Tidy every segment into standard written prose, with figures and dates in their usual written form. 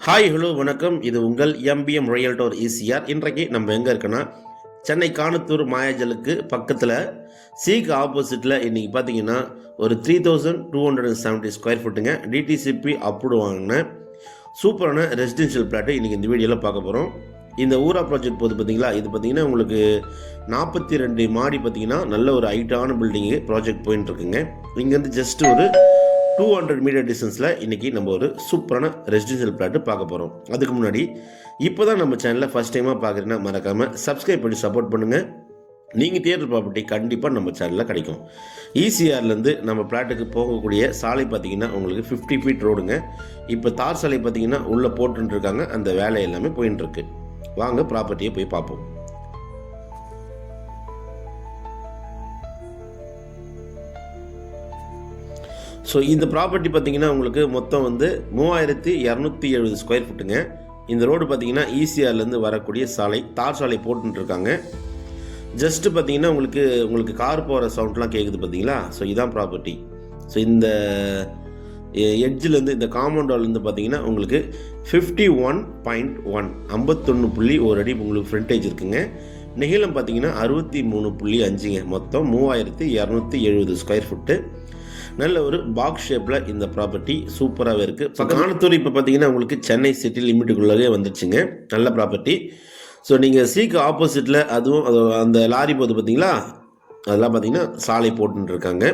Hi hello வணக்கம். இது உங்கள் எம்பிஎம் ரியல்டோர் ஈசிஆர். இன்றைக்கு நம்ம எங்கே இருக்குன்னா சென்னை காணத்தூர் மாயாஜலுக்கு பக்கத்தில் சீக்கு ஆப்போசிட்டில் இன்றைக்கி பார்த்தீங்கன்னா ஒரு 3270 ஸ்கொயர் ஃபுட்டுங்க டிடிசிபி அப்ரூவ் வாங்கின சூப்பரான ரெசிடென்ஷியல் பிளாட்டு இன்றைக்கி இந்த வீடியோவில் பார்க்க போகிறோம். இந்த ஊரா ப்ராஜெக்ட் போது பார்த்தீங்களா, இது பார்த்தீங்கன்னா உங்களுக்கு 42 மாடி பார்த்தீங்கன்னா நல்ல ஒரு ஹைட்டான பில்டிங்கு ப்ராஜெக்ட் போயின்னு இருக்குங்க. இங்கேருந்து ஜஸ்ட் ஒரு 200 மீட்டர் டிஸ்டன்ஸில் இன்றைக்கி நம்ம ஒரு சூப்பரான ரெசிடென்ஷியல் பிளாட்டு பார்க்க போகிறோம். அதுக்கு முன்னாடி இப்போ தான் நம்ம சேனலில் ஃபஸ்ட் டைமாக பார்க்குறீங்கன்னா மறக்காமல் சப்ஸ்கிரைப் பண்ணி சப்போர்ட் பண்ணுங்கள். நீங்கள் தேடுற ப்ராப்பர்ட்டி கண்டிப்பாக நம்ம சேனலில் கிடைக்கும். ஈசிஆர்லேருந்து நம்ம பிளாட்டுக்கு போகக்கூடிய சாலை பார்த்திங்கன்னா உங்களுக்கு 50 ஃபீட் ரோடுங்க. இப்போ தார் சாலை பார்த்திங்கன்னா உள்ளே போட்டுருக்காங்க. அந்த வேலை எல்லாமே போயின்ட்டுருக்கு. வாங்க ப்ராப்பர்ட்டியை போய் பார்ப்போம். ஸோ இந்த ப்ராப்பர்ட்டி பார்த்திங்கன்னா உங்களுக்கு மொத்தம் 3270 ஸ்கொயர் ஃபுட்டுங்க. இந்த ரோடு பார்த்திங்கன்னா ஈசிஆர்லேருந்து வரக்கூடிய சாலை, தார் சாலை போட்டுருக்காங்க. ஜஸ்ட்டு பார்த்திங்கன்னா உங்களுக்கு கார் போகிற சவுண்ட்லாம் கேட்குது பார்த்தீங்களா. ஸோ இதான் ப்ராப்பர்ட்டி. ஸோ இந்த எட்ஜிலேருந்து இந்த காம்பவுண்டாலேருந்து பார்த்திங்கன்னா உங்களுக்கு 51.1 51.1 அடி உங்களுக்கு ஃப்ரண்டேஜ் இருக்குங்க. நெகிலம் பார்த்திங்கன்னா 63.5ங்க. மொத்தம் 3270 ஸ்கொயர் ஃபுட்டு. நல்ல ஒரு பாக்ஸ் ஷேப்பில் இந்த ப்ராப்பர்ட்டி சூப்பராகவே இருக்குது. காணத்தூர் இப்போ பார்த்தீங்கன்னா உங்களுக்கு சென்னை சிட்டி லிமிட்டுக்குள்ளே வந்துடுச்சுங்க. நல்ல ப்ராப்பர்ட்டி. ஸோ நீங்கள் சீக்கு ஆப்போசிட்டில் அதுவும் அந்த லாரி போது பார்த்தீங்களா, அதெல்லாம் பார்த்தீங்கன்னா சாலை போட்டுருக்காங்க.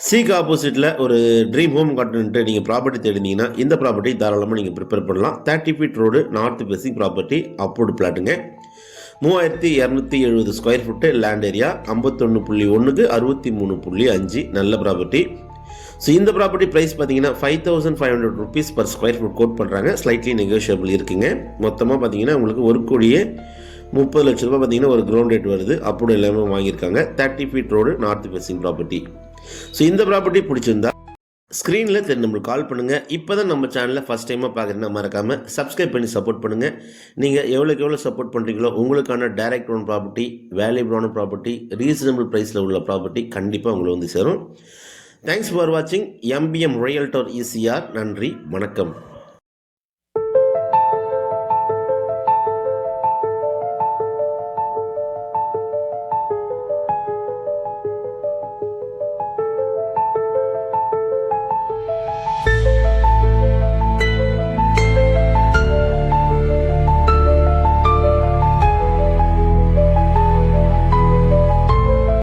சீக்கு ஆப்போசிட்டில் ஒரு ட்ரீம் ஹோம் கட்டணுன்ட்டு நீங்கள் ப்ராப்பர்ட்டி தேடினீங்கன்னா இந்த ப்ராப்பர்ட்டி தாராளமாக நீங்கள் ப்ரிப்பேர் பண்ணலாம். 30 feet road, north facing property, approved பிளாட்டுங்க. 3270 ஸ்கொயர் ஃபுட்டு லேண்ட் ஏரியா, 51.1க்கு 63.5 நல்ல ப்ராப்பர்ட்டி. ஸோ இந்த ப்ராப்பர்ட்டி ப்ரைஸ் பார்த்தீங்கன்னா 5500 rupees per square foot quote பண்ணுறாங்க. ஸ்லைட்லி நெகோஷியபிள் இருக்குங்க. மொத்தமாக பார்த்தீங்கன்னா உங்களுக்கு 1,30,00,000 ரூபாய் பார்த்தீங்கன்னா ஒரு கிரவுண்ட் ரேட் வருது. அப்படி எல்லாமே வாங்கியிருக்காங்க. 30 feet road, north facing property. So இந்த ப்ராப்பர்ட்டி பிடிச்சிருந்தா ஸ்க்ரீனில் தெரிஞ்ச நம்மளுக்கு கால் பண்ணுங்கள். இப்போ தான் நம்ம சேனலில் ஃபஸ்ட் டைமாக பார்க்குறீங்கன்னா மறக்காமல் சப்ஸ்கிரைப் பண்ணி சப்போர்ட் பண்ணுங்கள். நீங்கள் எவ்வளோக்கு சப்போர்ட் பண்ணுறீங்களோ உங்களுக்கான டைரக்ட் லோன் ப்ராப்பர்ட்டி, வேல்யூபிளான ப்ராப்பர்ட்டி, ரீசனபிள் ப்ரைஸில் உள்ள ப்ராப்பர்ட்டி கண்டிப்பாக உங்களுக்கு சேரும். தேங்க்ஸ் ஃபார் வாட்சிங் எம்பிஎம் ரியல்டோர் ஈசிஆர். நன்றி, வணக்கம்.